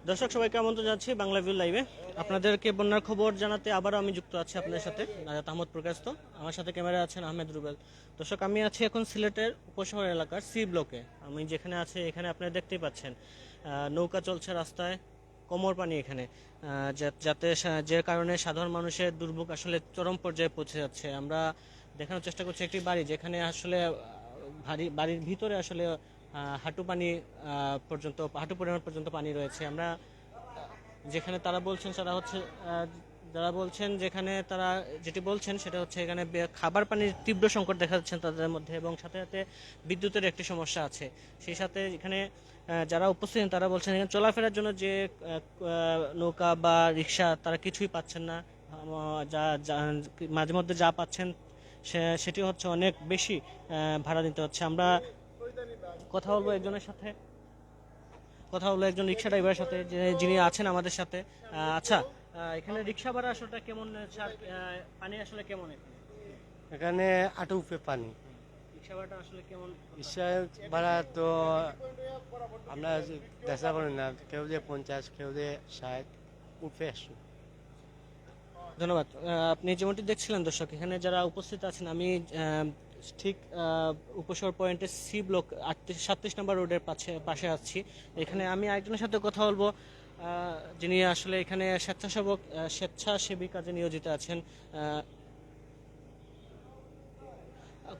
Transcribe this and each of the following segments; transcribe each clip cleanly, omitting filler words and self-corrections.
দর্শক সবাইকে আমন্ত্রণ জানাচ্ছি বাংলা ভিউ লাইভে। আপনাদেরকে বন্যার খবর জানাতে আবারও আমি যুক্ত আছি আপনাদের সাথে, নাজাত আহমদ প্রকাশত। আমার সাথে ক্যামেরা আছেন আহমেদ রুবেল। দর্শক, আমি আছি এখন সিলেটের উপশহর এলাকার সি ব্লকে। আমি যেখানে আছি এখানে আপনারা দেখতেই পাচ্ছেন নৌকা চলছে রাস্তায়, কোমর পানি এখানে, যাতে যে কারণে সাধারণ মানুষের দুর্ভোগ আসলে চরম পর্যায়ে পৌঁছে যাচ্ছে। আমরা দেখানোর চেষ্টা করছি একটি বাড়ি যেখানে আসলে বাড়ির ভিতরে আসলে হাঁটু পানি হাঁটু পরিমাণ পর্যন্ত পানি রয়েছে। আমরা যেখানে তারা বলছেন সেটা হচ্ছে যারা বলছেন যেখানে তারা যেটি বলছেন সেটা হচ্ছে এখানে খাবার পানির তীব্র সংকট দেখা যাচ্ছে তাদের মধ্যে, এবং সাথে সাথে বিদ্যুতের একটি সমস্যা আছে। সেই সাথে এখানে যারা উপস্থিত তারা বলছেন এখানে চলাফেরার জন্য যে নৌকা বা রিক্সা তারা কিছুই পাচ্ছেন না। মাঝে মধ্যে যা পাচ্ছেন সেটি হচ্ছে অনেক বেশি ভাড়া দিতে হচ্ছে। আমরা কথা বলবো একজনের সাথে, একজন রিক্সা ড্রাইভারের সাথে যিনি আছেন আমাদের সাথে। আচ্ছা, এখানে রিক্সা ভাড়া আসলে কেমন? পানি আসলে কেমন এখানে? এখানে আটু উপরে পানি। রিক্সা ভাড়াটা আসলে কেমন? রিক্সা ভাড়া তো আমরা দেখা করি না, কেউ যে 50, কেউ যে 60, উপরে 100। ধন্যবাদ। আপনি যেমনটি দেখছিলেন দর্শক, এখানে যারা উপস্থিত আছেন, আমি ঠিক উপশহর পয়েন্টের সি ব্লক 37 নম্বর রোডের পাশে আছি। এখানে আমি আরেকজনের সাথে কথা বলবো যিনি আসলে এখানে স্বেচ্ছাসেবী কাজে নিয়োজিত আছেন।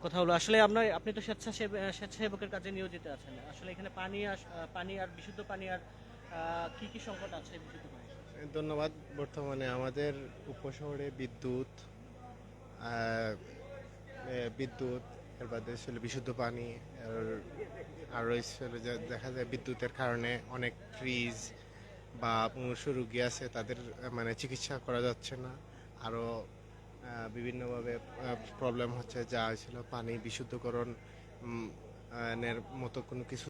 কথা হলো আসলে আপনি তো স্বেচ্ছাসেবকের কাজে নিয়োজিত আছেন। আসলে এখানে পানি আর বিশুদ্ধ পানি আর কি কি সংকট আছে বিশুদ্ধ পানি? ধন্যবাদ। বর্তমানে আমাদের উপশহরে বিদ্যুৎ এর বাদে ছিল বিশুদ্ধ পানি, আর রয়েছে দেখা যায় বিদ্যুতের কারণে অনেক ফ্রিজ বা মুমূর্ষু রোগী আছে, তাদের মানে চিকিৎসা করা যাচ্ছে না। আরও বিভিন্নভাবে প্রবলেম হচ্ছে, যা ছিল পানি বিশুদ্ধকরণ এর মতো কোনো কিছু